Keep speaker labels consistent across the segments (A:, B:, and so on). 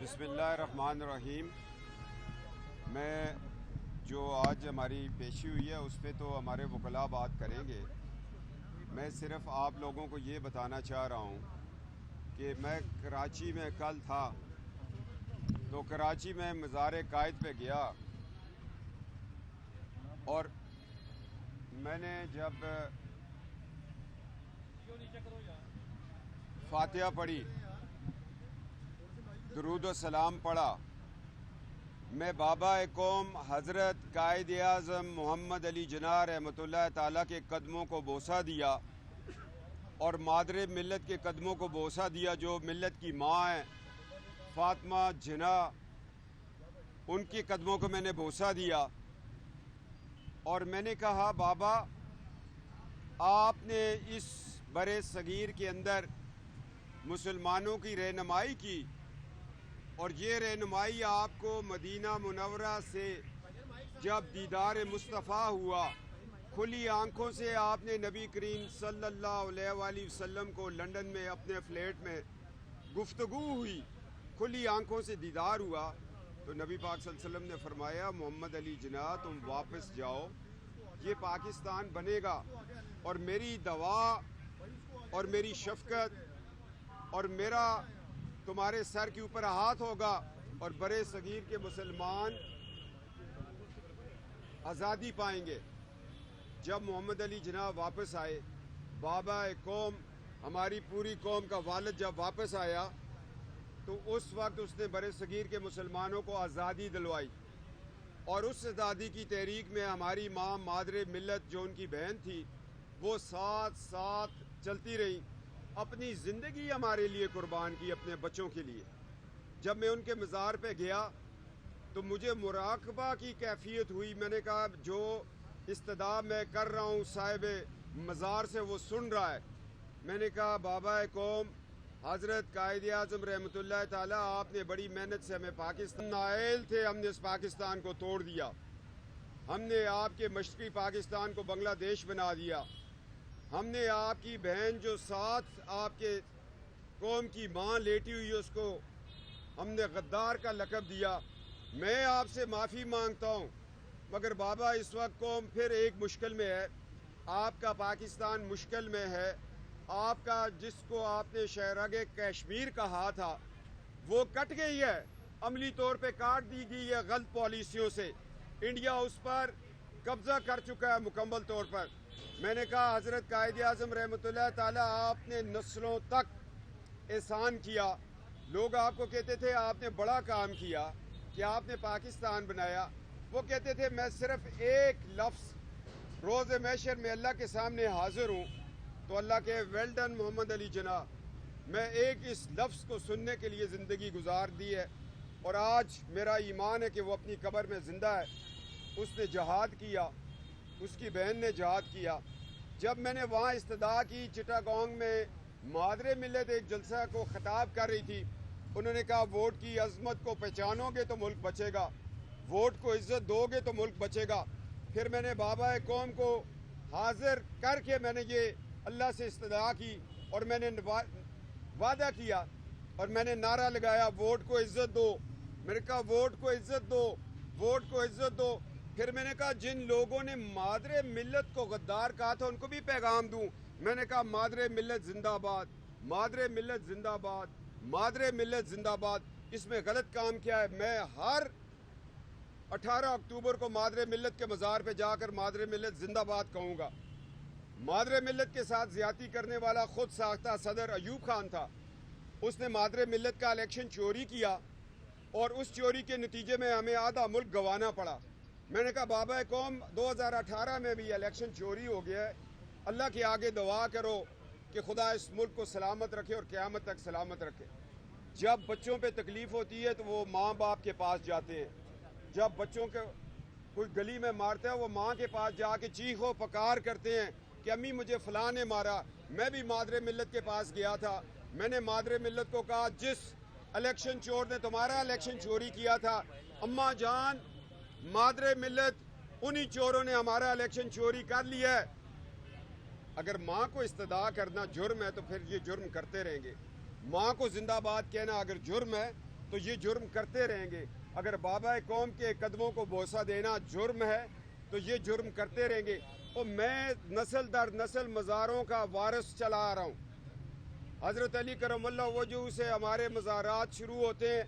A: बिस्मिल्लाहिर्रहमानिर्रहीम। मैं जो आज हमारी पेशी हुई है उस पे तो हमारे वकला बात करेंगे। मैं सिर्फ़ आप लोगों को ये बताना चाह रहा हूँ कि मैं कराची में कल था, तो कराची में मज़ार कायद पे गया और मैंने जब फातिहा पढ़ी, दुरूद व सलाम पढ़ा, मैं बाबा कौम हज़रत कायद आज़म मोहम्मद अली जिन्ना रहमतुल्लाह ताला के कदमों को बोसा दिया और मादरे मिल्लत के कदमों को बोसा दिया, जो मिल्लत की माँ हैं फातिमा जिन्ना, उनके कदमों को मैंने बोसा दिया और मैंने कहा, बाबा आपने इस बरे सगीर के अंदर मुसलमानों की रहनुमाई की और ये रहनुमाई आपको मदीना मुनव्वरा से जब दीदार मुस्तफ़ा हुआ, खुली आंखों से आपने नबी करीम सल्लल्लाहु अलैहि वसल्लम को लंदन में अपने फ्लैट में गुफ्तगू हुई, खुली आंखों से दीदार हुआ, तो नबी पाक सल्लल्लाहु अलैहि वसल्लम ने फरमाया, मोहम्मद अली जिन्ना तुम वापस जाओ, ये पाकिस्तान बनेगा और मेरी दवा और मेरी शफ़क़त और मेरा तुम्हारे सर के ऊपर हाथ होगा और बड़े सगीर के मुसलमान आज़ादी पाएंगे। जब मोहम्मद अली जिन्ना वापस आए, बाबा कौम, हमारी पूरी कौम का वालिद जब वापस आया, तो उस वक्त उसने बड़े सगीर के मुसलमानों को आज़ादी दिलवाई और उस आज़ादी की तहरीक में हमारी माँ मादरे मिल्लत जो उनकी बहन थी, वो साथ साथ चलती रही, अपनी ज़िंदगी हमारे लिए कुर्बान की, अपने बच्चों के लिए। जब मैं उनके मज़ार पे गया तो मुझे मुराकबा की कैफियत हुई। मैंने कहा, जो इस्तदा मैं कर रहा हूँ साहिब मज़ार से वो सुन रहा है। मैंने कहा, बाबा कौम हज़रत कायद आज़म रहमतुल्लाह ताला, आपने बड़ी मेहनत से हमें पाकिस्तान नायल थे, हमने इस पाकिस्तान को तोड़ दिया, हमने आपके मशरक़ी पाकिस्तान को बांग्लादेश बना दिया, हमने आपकी बहन जो साथ आपके कौम की माँ लेटी हुई है उसको हमने गद्दार का लक़ब दिया। मैं आपसे माफ़ी मांगता हूँ, मगर बाबा इस वक्त कौम फिर एक मुश्किल में है, आपका पाकिस्तान मुश्किल में है, आपका जिसको आपने शहरागे कश्मीर कहा था वो कट गई है, अमली तौर पे काट दी गई है गलत पॉलिसियों से। इंडिया उस पर कब्ज़ा कर चुका है मुकम्मल तौर पर। मैंने कहा, हज़रत कायद आज़म रहमतुल्लाह ताला, आपने नस्लों तक एहसान किया, लोग आपको कहते थे आपने बड़ा काम किया कि आपने पाकिस्तान बनाया। वो कहते थे मैं सिर्फ एक लफ्ज़ रोज़ महशर में अल्लाह के सामने हाजिर हूँ, तो अल्लाह के वेल डन मोहम्मद अली जिन्ना, मैं एक इस लफ्ज़ को सुनने के लिए ज़िंदगी गुजार दी है और आज मेरा ईमान है कि वो अपनी कब्र में ज़िंदा है। उसने जहाद किया, उसकी बहन ने जहाद किया। जब मैंने वहाँ इस्तदा की, चिटागोंग में मादरे मिल्लत एक जलसा को ख़िताब कर रही थी, उन्होंने कहा, वोट की अज़मत को पहचानोगे तो मुल्क बचेगा, वोट को इज़्ज़त दोगे तो मुल्क बचेगा। फिर मैंने बाबा कौम को हाजिर करके मैंने ये अल्लाह से इस्तदा की और मैंने वादा किया और मैंने नारा लगाया, वोट को इज़्ज़त दो। मैंने कहा, वोट को इज़्ज़त दो, वोट को इज़्ज़त दो। फिर मैंने कहा, जिन लोगों ने मादरे मिल्लत को गद्दार कहा था उनको भी पैगाम दूं। मैंने कहा, मादरे मिल्लत जिंदाबाद, मादरे मिल्लत जिंदाबाद, मादरे मिल्लत जिंदाबाद। इसमें गलत काम किया है। मैं हर 18 अक्टूबर को मादरे मिल्लत के मज़ार पे जाकर मादरे मिल्लत जिंदाबाद कहूँगा। मादरे मिल्लत के साथ ज़्यादती करने वाला खुद साख्ता सदर अयूब खान था। उसने मादरे मिल्लत का इलेक्शन चोरी किया और उस चोरी के नतीजे में हमें आधा मुल्क गंवाना पड़ा। मैंने कहा, बाबा कौम 2018 में भी इलेक्शन चोरी हो गया है, अल्लाह के आगे दुआ करो कि खुदा इस मुल्क को सलामत रखे और क़यामत तक सलामत रखे। जब बच्चों पे तकलीफ़ होती है तो वो माँ बाप के पास जाते हैं, जब बच्चों के कोई गली में मारता है वो माँ के पास जाके चीखो पकार करते हैं कि अम्मी मुझे फ़लाँ ने मारा। मैं भी मादरे मिल्लत के पास गया था, मैंने मादरे मिल्लत को कहा, जिस इलेक्शन चोर ने तुम्हारा इलेक्शन चोरी किया था, अम्मा जान, मादरे मिल्लत उन्हीं चोरों ने हमारा इलेक्शन चोरी कर लिया है। अगर माँ को इस्तदा करना जुर्म है तो फिर ये जुर्म करते रहेंगे। माँ को जिंदाबाद कहना अगर जुर्म है تو یہ جرم کرتے رہیں گے. اگر بابا قوم کے قدموں کو بوسہ دینا جرم ہے تو یہ جرم کرتے رہیں گے. اور میں نسل در نسل مزاروں کا وارث چلا آ رہا ہوں. حضرت علی کرم اللہ وجہ سے ہمارے مزارات شروع ہوتے ہیں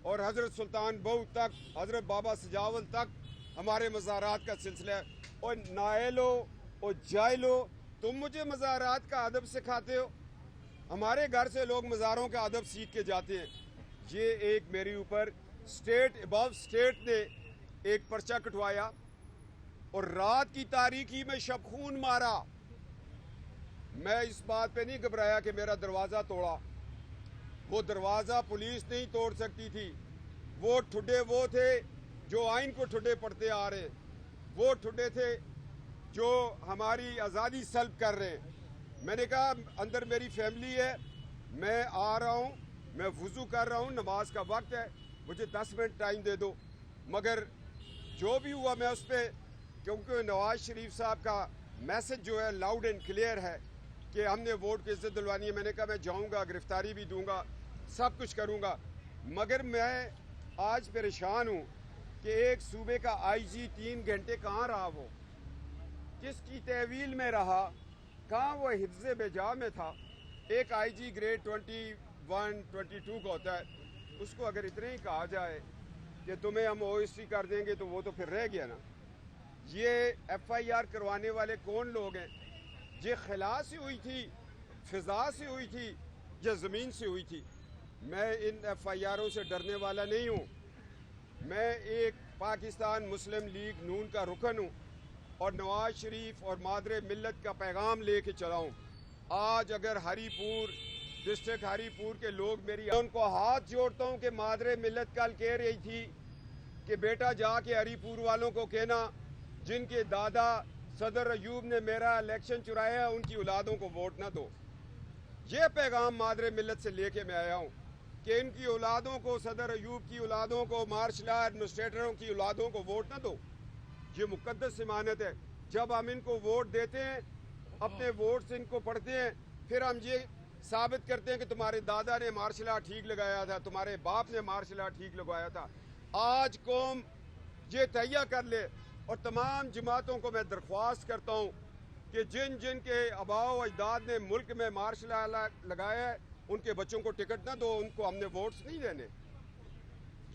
A: اور حضرت سلطان بہو تک، حضرت بابا سجاول تک ہمارے مزارات کا سلسلہ ہے. اور نائلو اور جائلو، تم مجھے مزارات کا ادب سکھاتے ہو. ہمارے گھر سے لوگ مزاروں کا ادب سیکھ کے جاتے ہیں. یہ ایک میرے اوپر اسٹیٹ ابو اسٹیٹ نے ایک پرچہ کٹوایا اور رات کی تاریکی میں شب خون مارا. میں اس بات پہ نہیں گھبرایا کہ میرا دروازہ توڑا. وہ دروازہ پولیس نہیں توڑ سکتی تھی. وہ ٹھڈے وہ تھے جو آئین کو ٹھڈے پڑھتے آ رہے ہیں. وہ ٹھڈے تھے جو ہماری آزادی سلب کر رہے ہیں. میں نے کہا اندر میری فیملی ہے، میں آ رہا ہوں، میں وضو کر رہا ہوں، نماز کا وقت ہے، مجھے 10 منٹ ٹائم دے دو. مگر جو بھی ہوا میں اس پہ، کیونکہ نواز شریف صاحب کا میسج جو ہے لاؤڈ اینڈ کلیئر ہے کہ ہم نے ووٹ کی عزت دلوانی ہے. میں نے کہا میں جاؤں گا، گرفتاری بھی دوں گا، سب کچھ کروں گا. مگر میں آج پریشان ہوں کہ ایک صوبے کا آئی جی 3 گھنٹے کہاں رہا، وہ کس کی تحویل میں رہا، کہاں وہ حفظ بجا میں تھا. ایک آئی جی گریڈ 21 22 کا ہوتا ہے، اس کو اگر اتنے ہی کہا جائے کہ تمہیں ہم او ایس ٹی کر دیں گے تو وہ تو پھر رہ گیا نا. یہ ایف آئی آر کروانے والے کون لوگ ہیں؟ یہ خلا سے ہوئی تھی، فضا سے ہوئی تھی، یا زمین سے ہوئی تھی؟ میں ان ایف آئی آروں سے ڈرنے والا نہیں ہوں. میں ایک پاکستان مسلم لیگ نون کا رکن ہوں اور نواز شریف اور مادر ملت کا پیغام لے کے چلا ہوں. آج اگر ہری پور ڈسٹرکٹ ہری پور کے لوگ میری ان کو ہاتھ جوڑتا ہوں کہ مادر ملت کل کہہ رہی تھی کہ بیٹا جا کے ہری پور والوں کو کہنا جن کے دادا صدر ایوب نے میرا الیکشن چرایا ان کی اولادوں کو ووٹ نہ دو. یہ پیغام مادر ملت سے لے کے میں آیا ہوں کہ ان کی اولادوں کو، صدر ایوب کی اولادوں کو، مارشل ایڈمنسٹریٹروں کی اولادوں کو ووٹ نہ دو. یہ مقدس امانت ہے. جب ہم ان کو ووٹ دیتے ہیں، اپنے ووٹ سے ان کو پڑھتے ہیں، پھر ہم یہ ثابت کرتے ہیں کہ تمہارے دادا نے مارشل آرٹ ٹھیک لگایا تھا، تمہارے باپ نے مارشل آرٹ ٹھیک لگوایا تھا. آج قوم یہ تہیہ کر لے. اور تمام جماعتوں کو میں درخواست کرتا ہوں کہ جن جن کے آباء و اجداد نے ملک میں مارشل آرٹ لگایا ہے ان کے بچوں کو ٹکٹ نہ دو، ان کو ہم نے ووٹس نہیں دینے.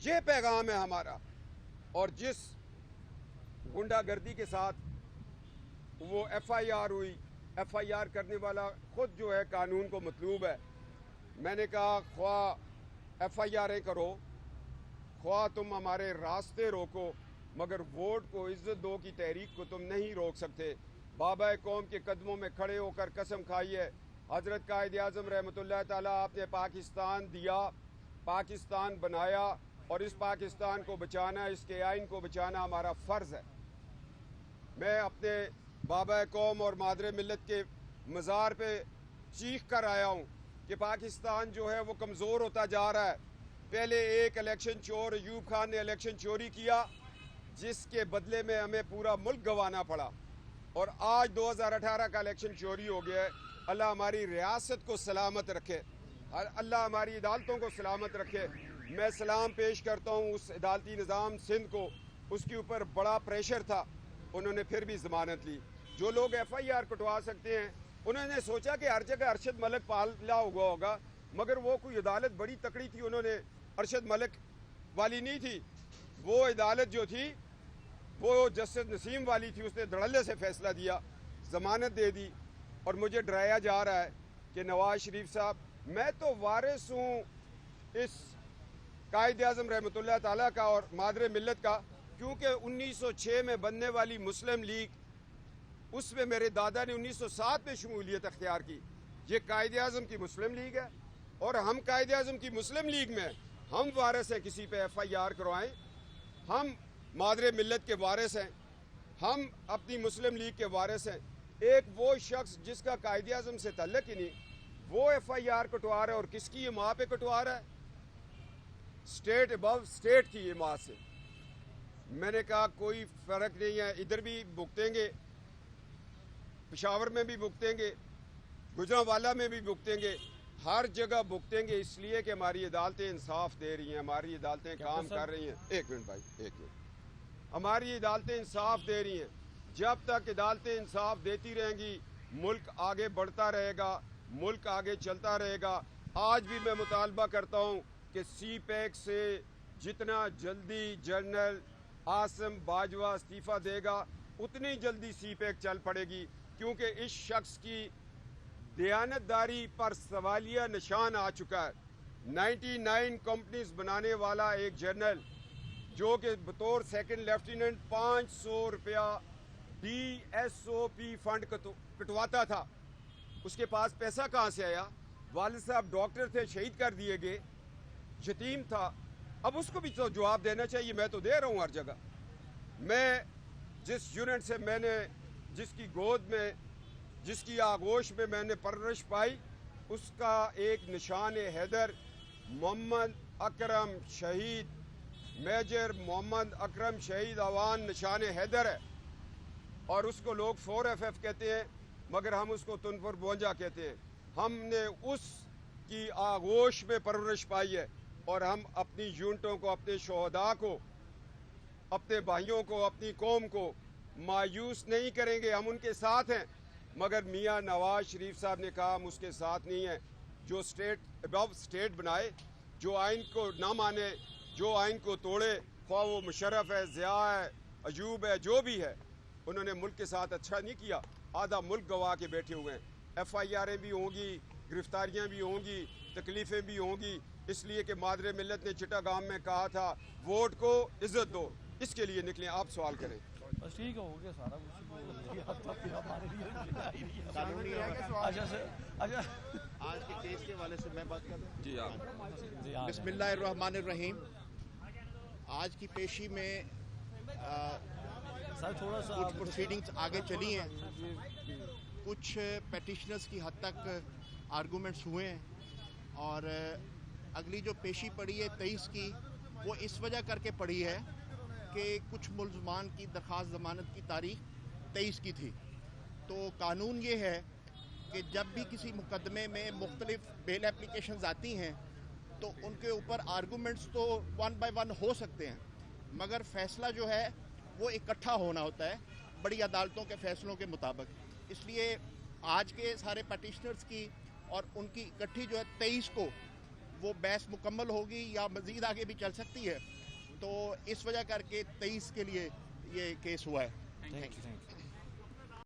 A: یہ پیغام ہے ہمارا. اور جس گنڈا گردی کے ساتھ وہ ایف آئی آر ہوئی، ایف آئی آر کرنے والا خود جو ہے قانون کو مطلوب ہے. میں نے کہا خواہ ایف آئی آریں کرو، خواہ تم ہمارے راستے روکو، مگر ووٹ کو عزت دو کی تحریک کو تم نہیں روک سکتے. بابا قوم کے قدموں میں کھڑے ہو کر قسم کھائی ہے. حضرت قائد اعظم رحمۃ اللہ تعالیٰ، آپ نے پاکستان دیا، پاکستان بنایا، اور اس پاکستان کو بچانا، اس کے آئین کو بچانا ہمارا فرض ہے. میں اپنے بابا قوم اور مادر ملت کے مزار پہ چیخ کر آیا ہوں کہ پاکستان جو ہے وہ کمزور ہوتا جا رہا ہے. پہلے ایک الیکشن چور ایوب خان نے الیکشن چوری کیا جس کے بدلے میں ہمیں پورا ملک گنوانا پڑا، اور آج 2018 کا الیکشن چوری ہو گیا ہے. اللہ ہماری ریاست کو سلامت رکھے، اللہ ہماری عدالتوں کو سلامت رکھے. میں سلام پیش کرتا ہوں اس عدالتی نظام سندھ کو. اس کے اوپر بڑا پریشر تھا، انہوں نے پھر بھی ضمانت لی. جو لوگ ایف آئی آر کٹوا سکتے ہیں، انہوں نے سوچا کہ ہر جگہ ارشد ملک پالا ہوا ہوگا، مگر وہ کوئی عدالت بڑی تکڑی تھی، انہوں نے ارشد ملک والی نہیں تھی. وہ عدالت جو تھی وہ جسٹس نسیم والی تھی. اس نے دھڑلے سے فیصلہ دیا، ضمانت دے دی. اور مجھے ڈرایا جا رہا ہے کہ نواز شریف صاحب، میں تو وارث ہوں اس قائد اعظم رحمۃ اللہ تعالیٰ کا اور مادر ملت کا، کیونکہ 1906 میں بننے والی مسلم لیگ، اس میں میرے دادا نے 1907 میں شمولیت اختیار کی. یہ قائد اعظم کی مسلم لیگ ہے، اور ہم قائد اعظم کی مسلم لیگ میں ہم وارث ہیں. کسی پہ ایف آئی آر کروائیں، ہم مادر ملت کے وارث ہیں، ہم اپنی مسلم لیگ کے وارث ہیں. ایک وہ شخص جس کا قائد اعظم سے تعلق ہی نہیں، وہ ایف آئی آر کٹوا رہا ہے، اور کس کی یہ ماں پہ کٹوا رہا ہے؟ اسٹیٹ ابو اسٹیٹ کی یہ ماں سے. میں نے کہا کوئی فرق نہیں ہے، ادھر بھی بھگتیں گے، پشاور میں بھی بھگتیں گے، گجرانوالہ میں بھی بھگتیں گے. हर जगह भुगतेंगे, इसलिए कि हमारी अदालतें इंसाफ दे रही हैं, हमारी अदालतें काम कर रही हैं। एक मिनट भाई, एक मिनट। हमारी अदालतें इंसाफ दे रही हैं। जब तक अदालतें इंसाफ देती रहेंगी, मुल्क आगे बढ़ता रहेगा, मुल्क आगे चलता रहेगा। आज भी मैं मुतालबा करता हूँ कि सी पैक से जितना जल्दी जनरल आसिम बाजवा इस्तीफ़ा देगा, उतनी जल्दी सी पैक चल पड़ेगी, क्योंकि इस शख्स की दयानतदारी पर सवालिया निशान आ चुका है। 99 कंपनीज बनाने वाला एक जनरल, जो कि बतौर सेकंड लेफ्टिनेंट 500 रुपया DSOP फंड कटवाता था, उसके पास पैसा कहाँ से आया? वालिद साहब डॉक्टर थे, शहीद कर दिए गए, यतीम था। अब उसको भी तो जवाब देना चाहिए। मैं तो दे रहा हूँ हर जगह। मैं जिस यूनिट से मैंने, जिसकी गोद में, जिसकी आगोश में मैंने परवरिश पाई, उसका एक निशान हैदर मोहम्मद अकरम शहीद, मेजर मोहम्मद अकरम शहीद अवान निशान हैदर है। और उसको लोग 4FF कहते हैं, मगर हम उसको तुनपुर बोंजा कहते हैं। हमने उसकी आगोश में परवरिश पाई है, और हम अपनी यूनिटों को, अपने शोहदा को, अपने भाइयों को, अपनी कौम को मायूस नहीं करेंगे। हम उनके साथ हैं। मगर मियाँ नवाज शरीफ साहब ने कहा हम उसके साथ नहीं हैं। जो स्टेट अबव स्टेट बनाए, जो आइन को ना माने, जो आइन को तोड़े, ख्वाह वो मुशर्रफ है, ज़िया है, अयूब है, जो भी है, उन्होंने मुल्क के साथ अच्छा नहीं किया। आधा मुल्क गवा के बैठे हुए हैं। FIR'ें भी होंगी, गिरफ्तारियाँ भी होंगी, तकलीफ़ें भी होंगी, इसलिए कि मादरे मिल्लत ने चिटागांव में कहा था वोट को इज्जत दो। इसके लिए निकले। आप सवाल करें।
B: बस ठीक हो गया सारा कुछ। अच्छा
C: आज के केस के वाले से मैं बात कर रहा हूँ।
A: जी आप।
C: बिस्मिल्लाहिर्रहमानिर्रहीम। आज की पेशी में
B: सर थोड़ा सा
C: कुछ प्रोसीडिंग्स आगे चली हैं, कुछ पेटिशनर्स की हद तक आर्गूमेंट्स हुए हैं, और अगली जो पेशी पड़ी है 23 की, वो इस वजह करके पड़ी है कि कुछ मुल्ज़मान की दरख्वास्त ज़मानत की तारीख 23 की थी। तो कानून ये है कि जब भी किसी मुकदमे में मुख्तलिफ बेल एप्लीकेशंस आती हैं, तो उनके ऊपर आर्गूमेंट्स तो 1 बाय 1 हो सकते हैं, मगर फ़ैसला जो है वो इकट्ठा होना होता है बड़ी अदालतों के फ़ैसलों के मुताबिक। इसलिए आज के सारे पटिशनर्स की और उनकी इकट्ठी जो है 23 को वो बहस मुकम्मल होगी, या मज़ीद आगे भी चल सकती है। तो इस वजह करके 23 के लिए ये केस हुआ है।
B: Thank you.